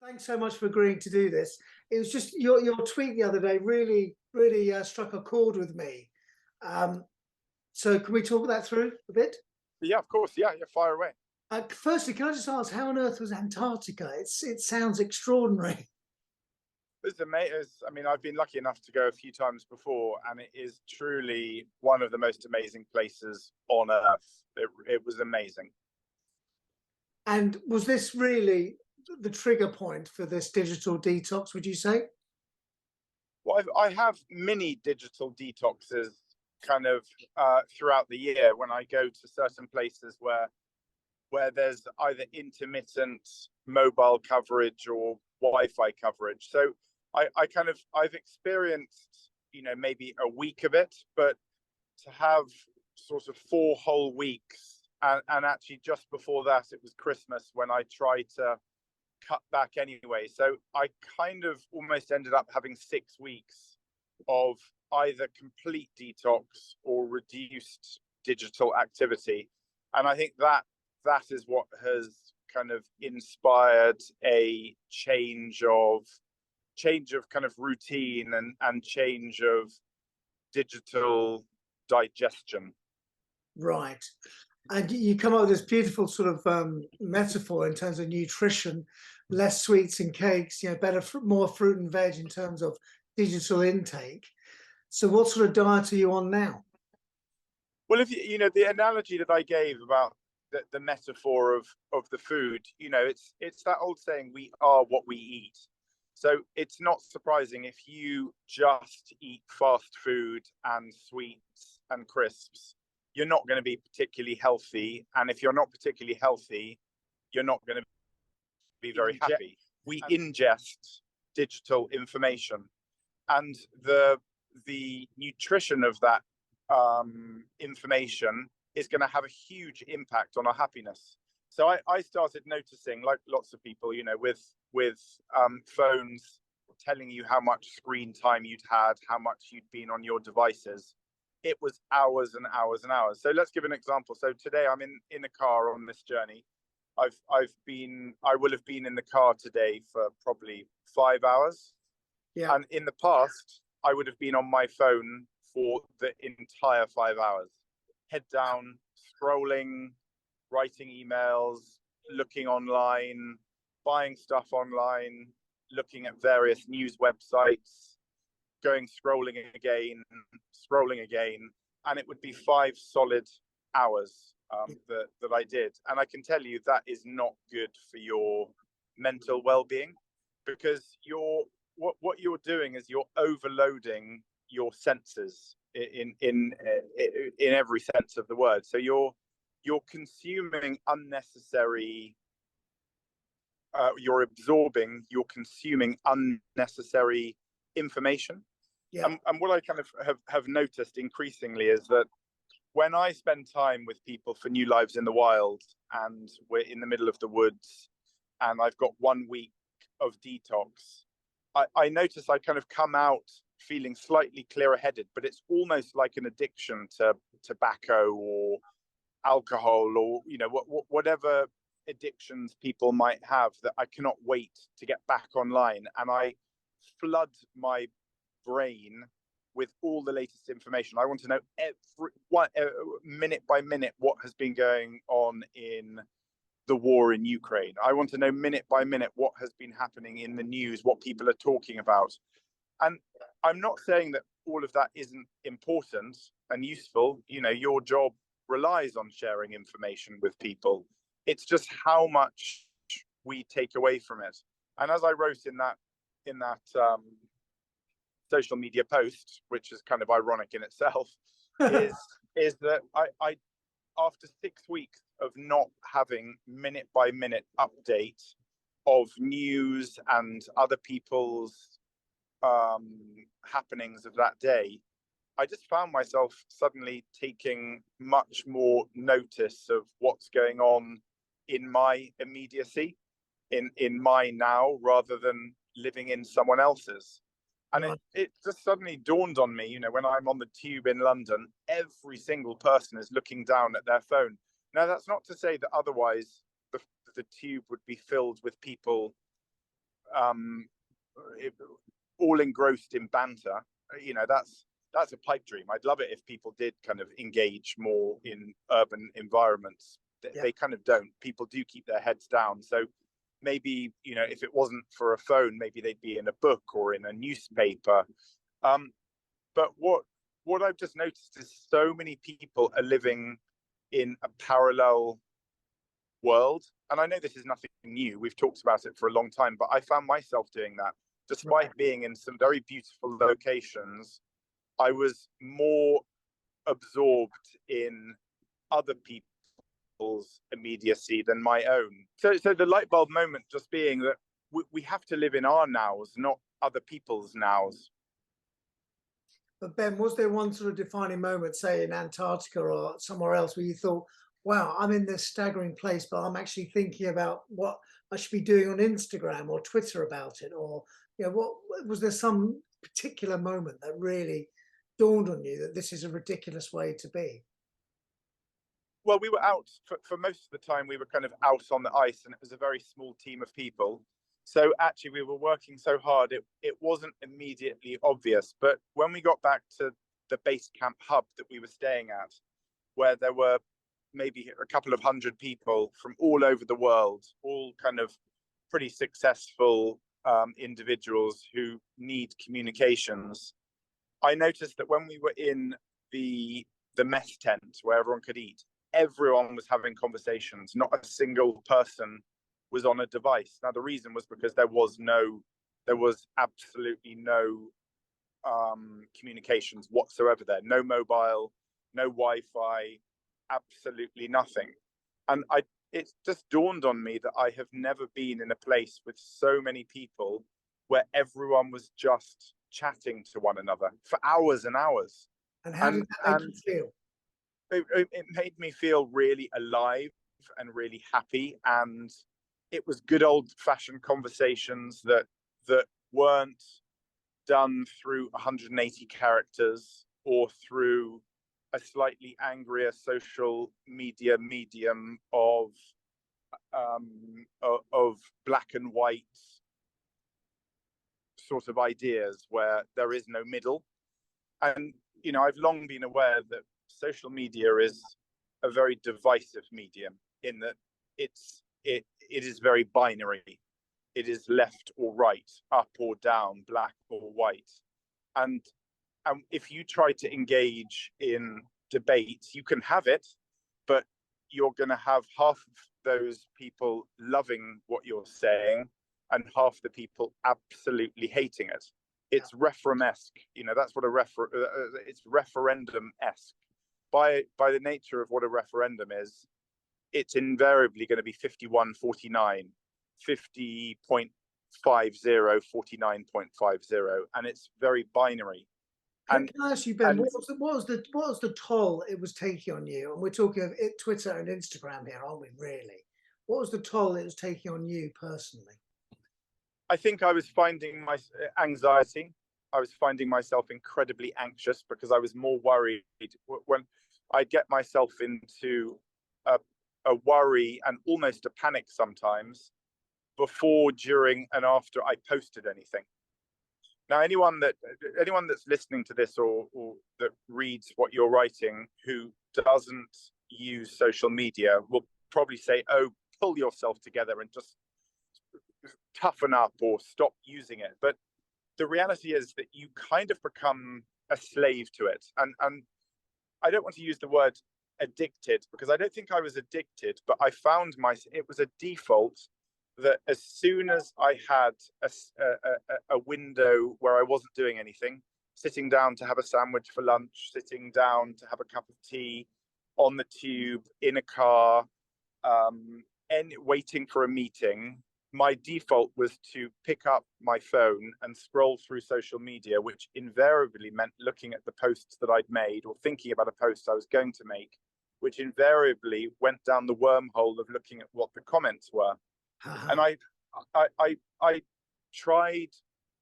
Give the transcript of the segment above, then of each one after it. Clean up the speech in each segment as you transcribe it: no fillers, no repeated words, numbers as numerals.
Thanks so much for agreeing to do this. It was just your tweet the other day really struck a chord with me. Um, so can we talk that through a bit? Yeah, of course. Yeah, fire away. Firstly, can I just ask, how on earth was Antarctica? It sounds extraordinary. It's amazing. I mean, I've been lucky enough to go a few times before, and it is truly one of the most amazing places on earth. It was amazing. And was this really the trigger point for this digital detox, would you say? Well, I have mini digital detoxes kind of throughout the year when I go to certain places where there's either intermittent mobile coverage or Wi-Fi coverage. So I've experienced, maybe a week of it, but to have sort of 4 whole weeks, and actually just before that it was Christmas when I tried to cut back anyway. So I kind of almost ended up having 6 weeks of either complete detox or reduced digital activity. And I think that is what has kind of inspired a change of kind of routine and change of digital digestion. Right. And you come up with this beautiful sort of metaphor in terms of nutrition, less sweets and cakes, better, more fruit and veg in terms of digital intake. So what sort of diet are you on now? Well, if the analogy that I gave about the metaphor of the food, it's that old saying, we are what we eat. So it's not surprising if you just eat fast food and sweets and crisps, you're not going to be particularly healthy. And if you're not particularly healthy, you're not going to be very happy. We ingest digital information, and the nutrition of that information is going to have a huge impact on our happiness. So I started noticing, like lots of people, with phones telling you how much screen time you'd had, how much you'd been on your devices. It was hours and hours and hours. So let's give an example. So today I'm in a car on this journey. I will have been in the car today for probably 5 hours. Yeah. And in the past, I would have been on my phone for the entire 5 hours. Head down, scrolling, writing emails, looking online, buying stuff online, looking at various news websites, scrolling again, and it would be 5 solid hours that I did. And I can tell you that is not good for your mental well-being, because what you're doing is you're overloading your senses in every sense of the word. So you're consuming unnecessary, you're consuming unnecessary information. Yeah. And what I kind of have noticed increasingly is that when I spend time with people for New Lives in the Wild, and we're in the middle of the woods, and I've got 1 week of detox, I notice I kind of come out feeling slightly clearer headed, but it's almost like an addiction to tobacco or alcohol, or whatever addictions people might have, that I cannot wait to get back online. And I flood my brain with all the latest information. I want to know minute by minute what has been going on in the war in Ukraine. I want to know minute by minute what has been happening in the news, what people are talking about. And I'm not saying that all of that isn't important and useful. Your job relies on sharing information with people. It's just how much we take away from it. And as I wrote in that social media post, which is kind of ironic in itself, is that I after 6 weeks of not having minute by minute update of news and other people's happenings of that day, I just found myself suddenly taking much more notice of what's going on in my immediacy, in my now, rather than living in someone else's. And it just suddenly dawned on me, when I'm on the tube in London, every single person is looking down at their phone. Now, that's not to say that otherwise the tube would be filled with people um, all engrossed in banter, that's a pipe dream. I'd love it if people did kind of engage more in urban environments. They kind of don't. People do keep their heads down. So maybe, if it wasn't for a phone, maybe they'd be in a book or in a newspaper. But what I've just noticed is so many people are living in a parallel world. And I know this is nothing new. We've talked about it for a long time, but I found myself doing that. Despite being in some very beautiful locations, I was more absorbed in other people's immediacy than my own. So the light bulb moment just being that we have to live in our nows, not other people's nows. But Ben, was there one sort of defining moment, say in Antarctica or somewhere else, where you thought, wow, I'm in this staggering place, but I'm actually thinking about what I should be doing on Instagram or Twitter about it? Or, what was there some particular moment that really dawned on you that this is a ridiculous way to be? Well, we were out for most of the time. We were kind of out on the ice, and it was a very small team of people. So actually, we were working so hard, it wasn't immediately obvious. But when we got back to the base camp hub that we were staying at, where there were maybe a couple of hundred people from all over the world, all kind of pretty successful individuals who need communications, I noticed that when we were in the mess tent where everyone could eat, everyone was having conversations. Not a single person was on a device. Now, the reason was because there was absolutely no communications whatsoever there. No mobile, no Wi-Fi, absolutely nothing. And it just dawned on me that I have never been in a place with so many people where everyone was just chatting to one another for hours and hours. And how did that make you feel? It made me feel really alive and really happy, and it was good old-fashioned conversations that weren't done through 180 characters or through a slightly angrier social media medium of black and white sort of ideas where there is no middle. And I've long been aware that social media is a very divisive medium, in that it is very binary. It is left or right, up or down, black or white. And if you try to engage in debate, you can have it, but you're going to have half of those people loving what you're saying and half the people absolutely hating it. It's referendum-esque. That's what it's referendum-esque. By the nature of what a referendum is, it's invariably going to be 51-49, 50.50, 49.50, and it's very binary. Can I ask you, Ben, what was the toll it was taking on you? And we're talking of Twitter and Instagram here, aren't we? Really, what was the toll it was taking on you personally? I think I was finding my anxiety. I was finding myself incredibly anxious because I was more worried when I get myself into a worry and almost a panic sometimes before, during, and after I posted anything. Now, anyone that's listening to this or that reads what you're writing who doesn't use social media will probably say, "Oh, pull yourself together and just toughen up or stop using it." But the reality is that you kind of become a slave to it. And I don't want to use the word addicted, because I don't think I was addicted, but I found it was a default that as soon as I had a window where I wasn't doing anything, sitting down to have a sandwich for lunch, sitting down to have a cup of tea, on the tube, in a car, and waiting for a meeting, my default was to pick up my phone and scroll through social media, which invariably meant looking at the posts that I'd made or thinking about a post I was going to make, which invariably went down the wormhole of looking at what the comments were. And I tried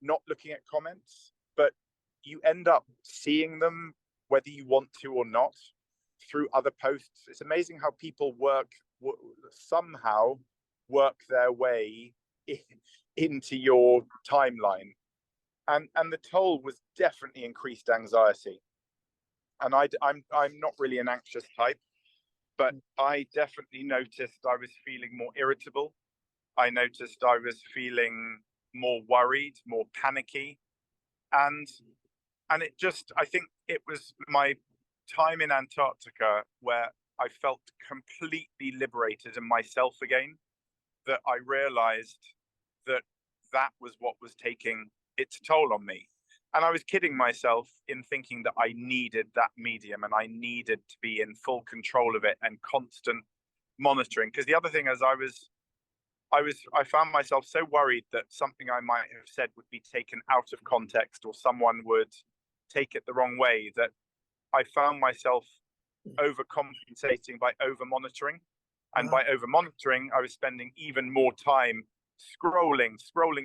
not looking at comments, but you end up seeing them whether you want to or not through other posts. It's amazing how people somehow work their way into your timeline. And the toll was definitely increased anxiety. And I'm not really an anxious type, but I definitely noticed I was feeling more irritable. I noticed I was feeling more worried, more panicky. And it just, I think it was my time in Antarctica where I felt completely liberated in myself again, that I realized that that was what was taking its toll on me. And I was kidding myself in thinking that I needed that medium and I needed to be in full control of it and constant monitoring. Because the other thing is I found myself so worried that something I might have said would be taken out of context or someone would take it the wrong way, that I found myself overcompensating by over monitoring. And by over monitoring, I was spending even more time scrolling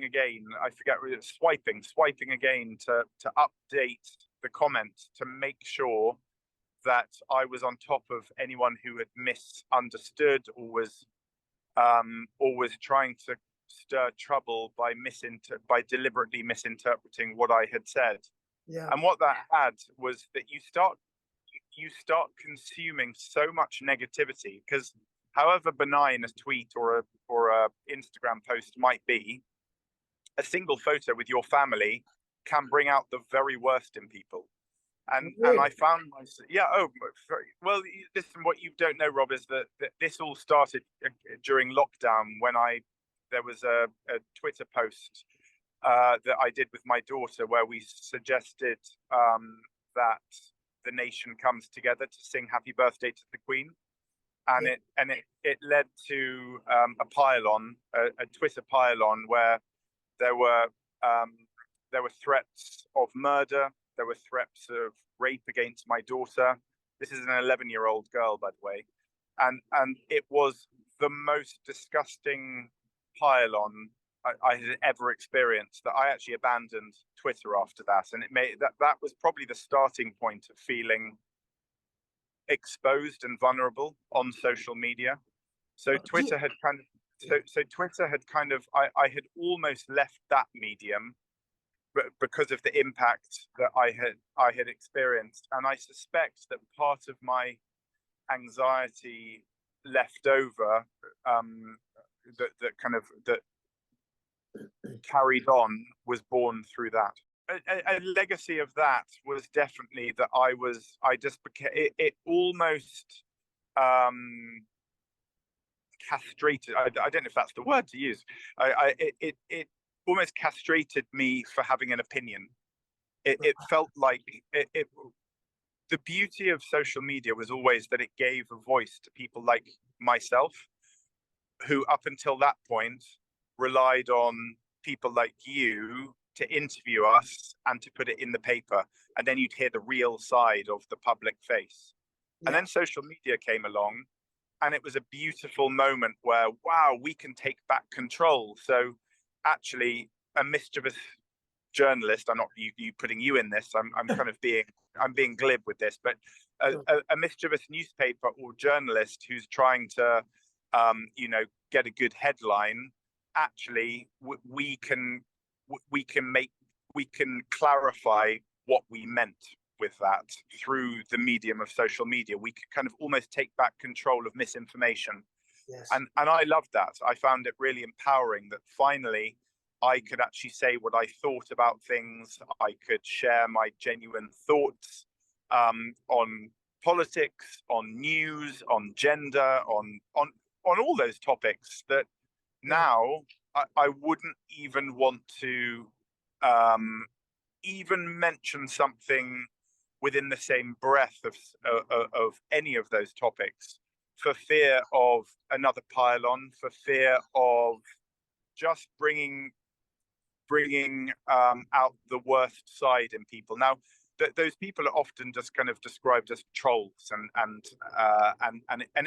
again. I forget, swiping again to update the comments to make sure that I was on top of anyone who had misunderstood or was trying to stir trouble by deliberately misinterpreting what I had said. Yeah. And what that had was that you start consuming so much negativity, because however benign a tweet or a Instagram post might be, a single photo with your family can bring out the very worst in people. And Really? I found myself, well, listen, what you don't know, Rob, is that this all started during lockdown when there was a Twitter post that I did with my daughter where we suggested that the nation comes together to sing Happy Birthday to the Queen. And it led to a pile-on, a Twitter pile-on, where there were threats of murder, there were threats of rape against my daughter. This is an 11-year-old girl, by the way, and it was the most disgusting pile-on I had ever experienced. That I actually abandoned Twitter after that, and it made that was probably the starting point of feeling exposed and vulnerable on social media. So Twitter had I had almost left that medium, but because of the impact that I had experienced. And I suspect that part of my anxiety left over, that carried on, was born through that. A legacy of that was definitely that I just became it almost castrated. I don't know if that's the word to use. It almost castrated me for having an opinion. It felt like the beauty of social media was always that it gave a voice to people like myself, who up until that point relied on people like you to interview us and to put it in the paper, and then you'd hear the real side of the public face. And then social media came along, and it was a beautiful moment where, wow, we can take back control. So actually, a mischievous journalist, I'm not you putting you in this, I'm kind of being glib with this, but a mischievous newspaper or journalist who's trying to get a good headline, actually we can clarify what we meant with that through the medium of social media. We can kind of almost take back control of misinformation. Yes. And I loved that. I found it really empowering that finally I could actually say what I thought about things. I could share my genuine thoughts on politics, on news, on gender, on all those topics that now I wouldn't even want to even mention something within the same breath of any of those topics, for fear of another pile-on, for fear of just bringing out the worst side in people. Now, those people are often just kind of described as trolls, and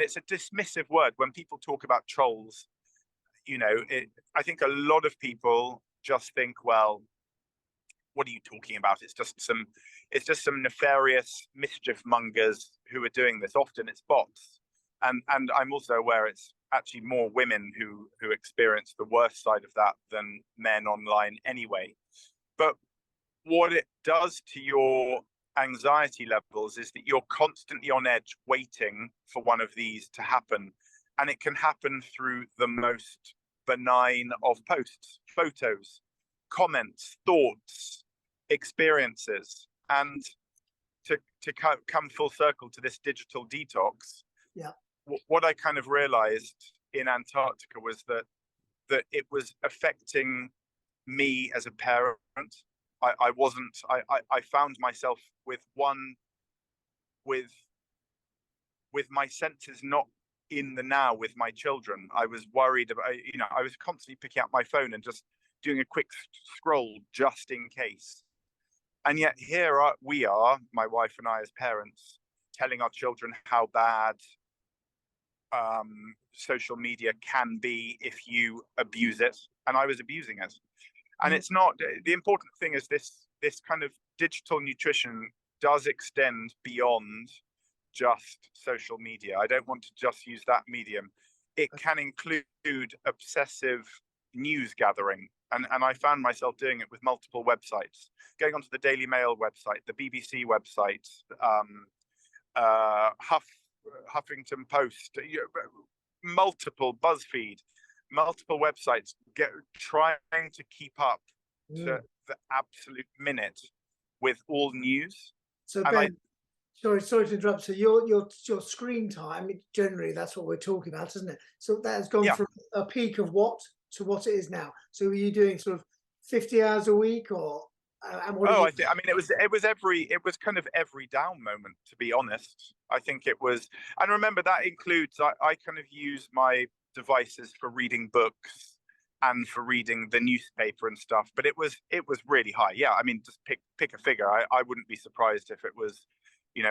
it's a dismissive word when people talk about trolls. I think a lot of people just think, well, what are you talking about? It's just some nefarious mischief mongers who are doing this. Often it's bots, and I'm also aware it's actually more women who experience the worst side of that than men online anyway. But what it does to your anxiety levels is that you're constantly on edge waiting for one of these to happen. And it can happen through the most benign of posts, photos, comments, thoughts, experiences. And to come full circle to this digital detox, yeah, what I kind of realized in Antarctica was that it was affecting me as a parent. I found myself with my senses not in the now with my children. I was worried about, I was constantly picking up my phone and just doing a quick scroll just in case. And yet we are, my wife and I as parents, telling our children how bad social media can be if you abuse it. And I was abusing it. And it's not, the important thing is this kind of digital nutrition does extend beyond just social media. I don't want to just use that medium. It can include obsessive news gathering. And I found myself doing it with multiple websites, going onto the Daily Mail website, the BBC website, Huffington Post, multiple BuzzFeed, multiple websites, trying to keep up to the absolute minute with all news. So and Ben, sorry to interrupt. So your screen time, generally that's what we're talking about, isn't it? So that has gone from a peak of what to what it is now. So are you doing sort of 50 hours a week, or and what? I mean, it was kind of every down moment, to be honest. I think it was, and remember that includes I kind of use my devices for reading books and for reading the newspaper and stuff, but it was really high. Yeah, I mean, just pick a figure. I wouldn't be surprised if it was,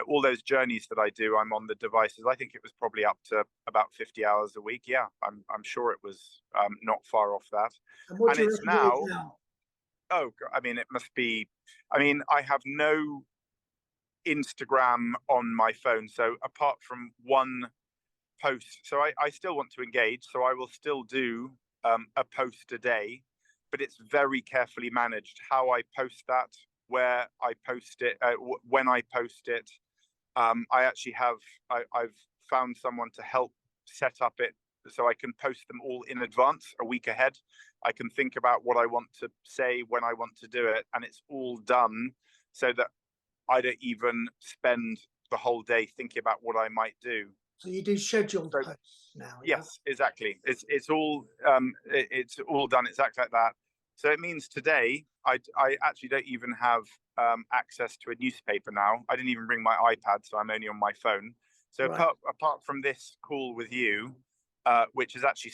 all those journeys that I do, I'm on the devices. I think it was probably up to about 50 hours a week. Yeah, I'm sure it was not far off that. And it's now, now? oh, I mean, it must be, I mean, I have no Instagram on my phone. So apart from one post, so I still want to engage. So I will still do a post a day, but it's very carefully managed how I post that, where I post it, when I post it. I actually I've found someone to help set up it so I can post them all in advance, a week ahead. I can think about what I want to say when I want to do it, and it's all done so that I don't even spend the whole day thinking about what I might do. So you do scheduled posts now? Yes, exactly. It's all done exactly like that. So it means today I actually don't even have access to a newspaper now. I didn't even bring my iPad, so I'm only on my phone. So apart from this call with you, which is actually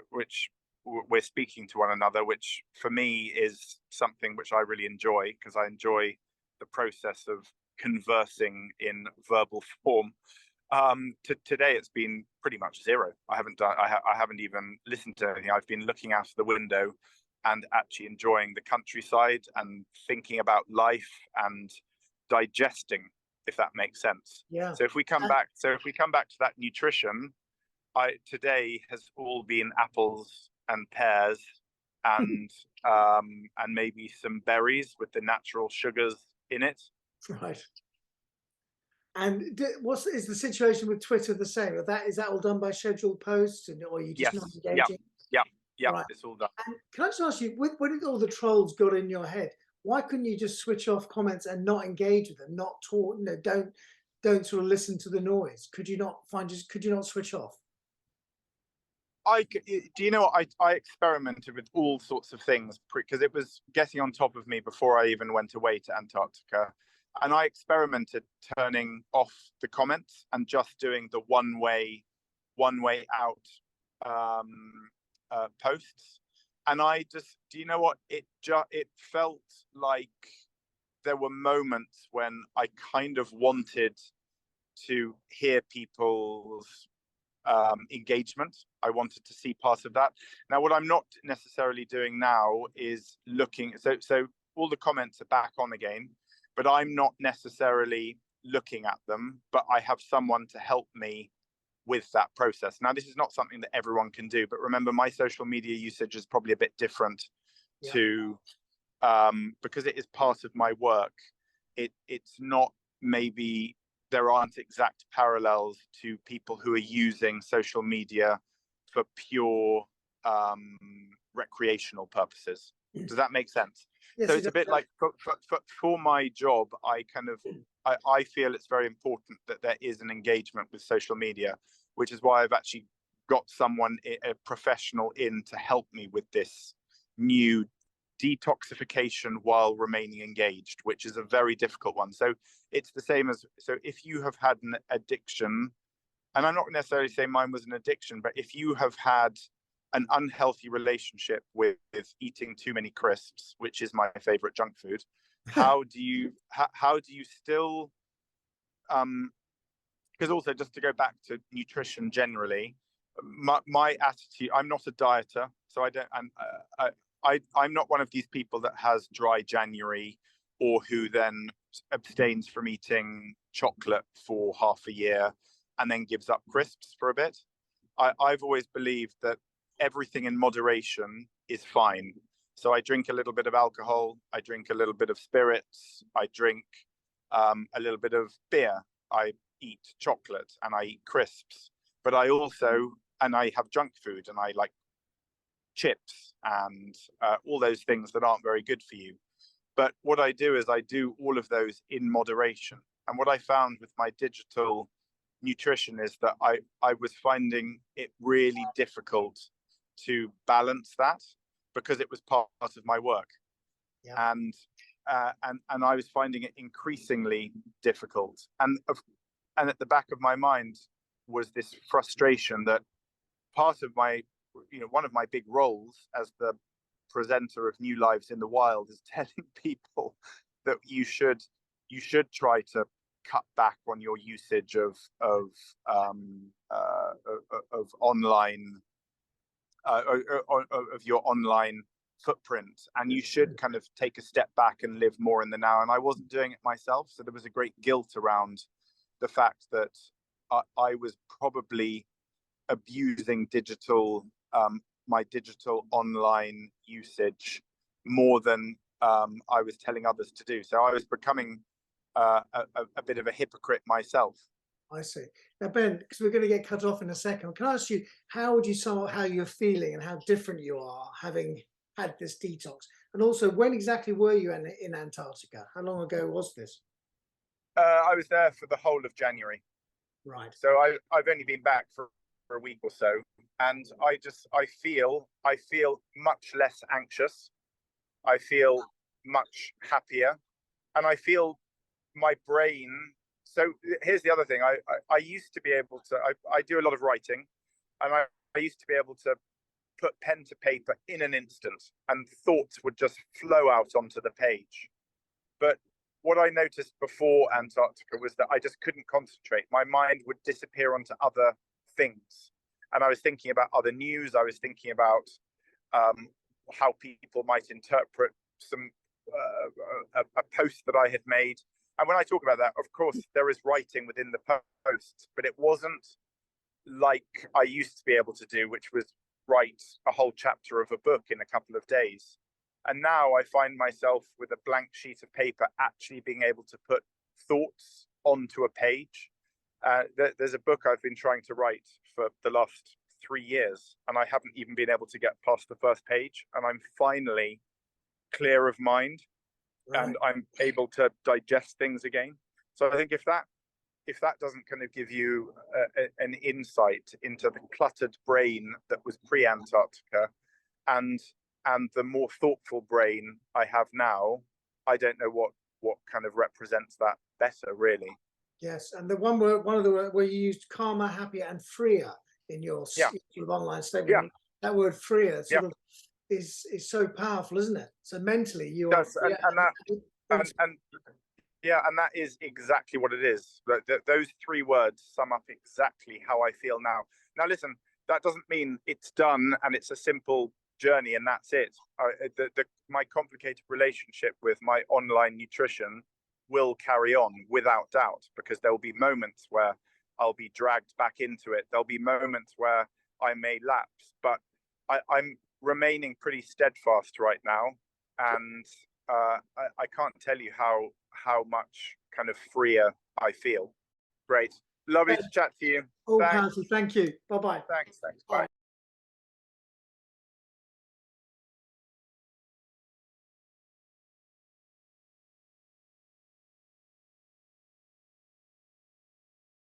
which we're speaking to one another, which for me is something which I really enjoy, because I enjoy the process of conversing in verbal form. Today it's been pretty much zero. I haven't even listened to anything. I've been looking out of the window and actually enjoying the countryside and thinking about life and digesting, if that makes sense. Yeah. So if we come back to that nutrition, today has all been apples and pears and maybe some berries with the natural sugars in it. Right. And is the situation with Twitter the same? Is that all done by scheduled posts, or are you just not engaging? Yeah, right. It's all done. And can I just ask you, when all the trolls got in your head, why couldn't you just switch off comments and not engage with them, not talk, don't sort of listen to the noise? Could you not switch off? Do you know what? I experimented with all sorts of things because it was getting on top of me before I even went away to Antarctica. And I experimented turning off the comments and just doing the one way out posts. And do you know what? It felt like there were moments when I kind of wanted to hear people's engagement. I wanted to see part of that. Now, what I'm not necessarily doing now is looking. So all the comments are back on again, but I'm not necessarily looking at them. But I have someone to help me with that process. Now, this is not something that everyone can do, but remember, my social media usage is probably a bit different to, because it is part of my work. It's not, maybe there aren't exact parallels to people who are using social media for pure recreational purposes. Does that make sense? Yes, So it's a bit like for my job, I feel it's very important that there is an engagement with social media, which is why I've actually got someone, a professional, in to help me with this new detoxification while remaining engaged, which is a very difficult one. So it's the same as, so if you have had an addiction, and I'm not necessarily saying mine was an addiction, but if you have had an unhealthy relationship with eating too many crisps, which is my favorite junk food, how do you still, because also, just to go back to nutrition generally, my attitude, I'm not a dieter, so I don't, I'm not one of these people that has dry January, or who then abstains from eating chocolate for half a year and then gives up crisps for a bit. I've always believed that everything in moderation is fine. So I drink a little bit of alcohol, I drink a little bit of spirits, I drink a little bit of beer, I eat chocolate and I eat crisps, but I also, and I have junk food, and I like chips and all those things that aren't very good for you. But what I do is I do all of those in moderation. And what I found with my digital nutrition is that I was finding it really difficult to balance that, because it was part of my work. Yeah. And I was finding it increasingly difficult. And at the back of my mind was this frustration that part of my, one of my big roles as the presenter of New Lives in the Wild is telling people that you should try to cut back on your usage of online of your online footprint, and you should kind of take a step back and live more in the now. And I wasn't doing it myself, so there was a great guilt around the fact that I was probably abusing my digital online usage more than I was telling others to do. So I was becoming a bit of a hypocrite myself. I see. Now, Ben, because we're going to get cut off in a second, can I ask you, how would you sum up how you're feeling and how different you are having had this detox? And also, when exactly were you in Antarctica? How long ago was this? I was there for the whole of January. Right. So I've only been back for a week or so, and I feel much less anxious. I feel much happier, and I feel my brain. So here's the other thing. I used to be able to, I do a lot of writing, and I used to be able to put pen to paper in an instant, and thoughts would just flow out onto the page. But what I noticed before Antarctica was that I just couldn't concentrate. My mind would disappear onto other things. And I was thinking about other news. I was thinking about how people might interpret some a post that I had made. And when I talk about that, of course, there is writing within the post, but it wasn't like I used to be able to do, which was write a whole chapter of a book in a couple of days. And now I find myself with a blank sheet of paper actually being able to put thoughts onto a page. There's a book I've been trying to write for the last 3 years, and I haven't even been able to get past the first page. And I'm finally clear of mind, right, and I'm able to digest things again. So I think if that doesn't kind of give you an insight into the cluttered brain that was pre-Antarctica, and the more thoughtful brain I have now, I don't know what kind of represents that better, really. Yes, and the one of the where you used calmer, happier, and freer in your sort of online statement. Yeah. That word freer sort of is so powerful, isn't it? So mentally, you are. And that is exactly what it is. Those 3 words sum up exactly how I feel now. Now, listen, that doesn't mean it's done and it's a simple journey and that's it. My complicated relationship with my online nutrition will carry on without doubt, because there will be moments where I'll be dragged back into it. There'll be moments where I may lapse, but I'm remaining pretty steadfast right now, and I can't tell you how much kind of freer I feel. Great, lovely to chat to you. All powerful. Thank you. Bye bye. Thanks. Bye.